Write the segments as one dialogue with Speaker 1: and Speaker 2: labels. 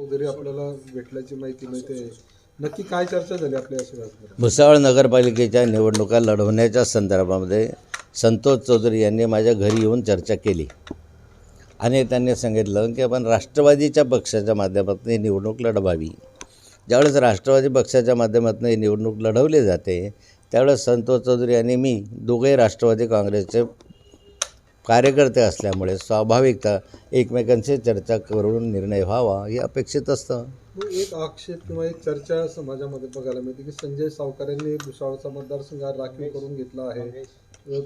Speaker 1: चौधरी आपल्याला भेटल्याची माहिती मिळते. नक्की काय चर्चा झाली आपल्या सगळ्यात?
Speaker 2: भुसावळ नगरपालिकेच्या निवडणुका लढवण्याच्या संदर्भामध्ये संतोष चौधरी यांनी माझ्या घरी येऊन चर्चा केली आणि त्यांनी सांगितलं की आपण राष्ट्रवादीच्या पक्षाच्या माध्यमातून ही निवडणूक लढवावी. ज्यावेळेस राष्ट्रवादी पक्षाच्या माध्यमातून ही निवडणूक लढवली जाते त्यावेळेस संतोष चौधरी आणि मी दोघेही राष्ट्रवादी काँग्रेसचे कार्यकर्ते असल्यामुळे स्वाभाविकता एकमेकांशी चर्चा करून निर्णय व्हावा हे अपेक्षित असतं.
Speaker 1: एक आक्षेप किंवा एक चर्चा समाजामध्ये बघायला मिळते की संजय सावकार यांनी भुसावळचा मतदारसंघ राखीव करून घेतला आहे.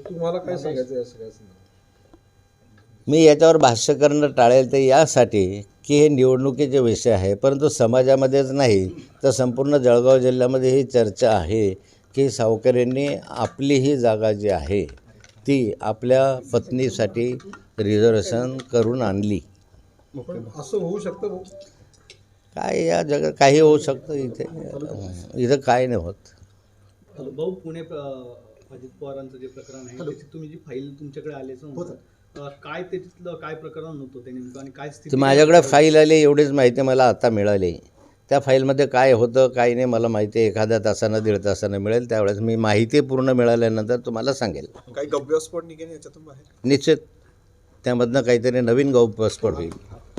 Speaker 1: तुम्हाला काय सांगायचं या सगळ्या संदर्भात?
Speaker 2: मी याच्यावर भाष्य करणं टाळेल ते यासाठी की हे निवडणुकीचे विषय आहे, परंतु समाजामध्येच नाही तर संपूर्ण जळगाव जिल्ह्यामध्ये ही चर्चा आहे की सावकार यांनी आपली ही जागा जी आहे ती आपल्या पत्नीसाठी रिझर्वेशन करून आणली.
Speaker 1: पण असं होऊ शकतं?
Speaker 2: काय या जगात काही होऊ शकतं, इथं काय नाही होत.
Speaker 3: भाऊ, पुणे अजित पवारांचं जे प्रकरण आहे त्याची तुम्ही जी फाईल तुमच्याकडे आल्याचं होतं, काय त्याच्यातलं काय प्रकरण होतं ते नेमकं आणि काय स्थिती?
Speaker 2: माझ्याकडे फाईल आली एवढीच माहिती मला आता मिळाली. त्या फाईलमध्ये काय होतं काय नाही मला माहिती एखाद्या तासानं 1.5 तासानं मिळेल. त्यावेळेस मी माहिती पूर्ण मिळाल्यानंतर तुम्हाला सांगेल.
Speaker 4: काही गव्यस्फोट निघेल याच्यातून बाहेर?
Speaker 2: निश्चित त्यामधनं काहीतरी नवीन गौप्यस्फोट होईल.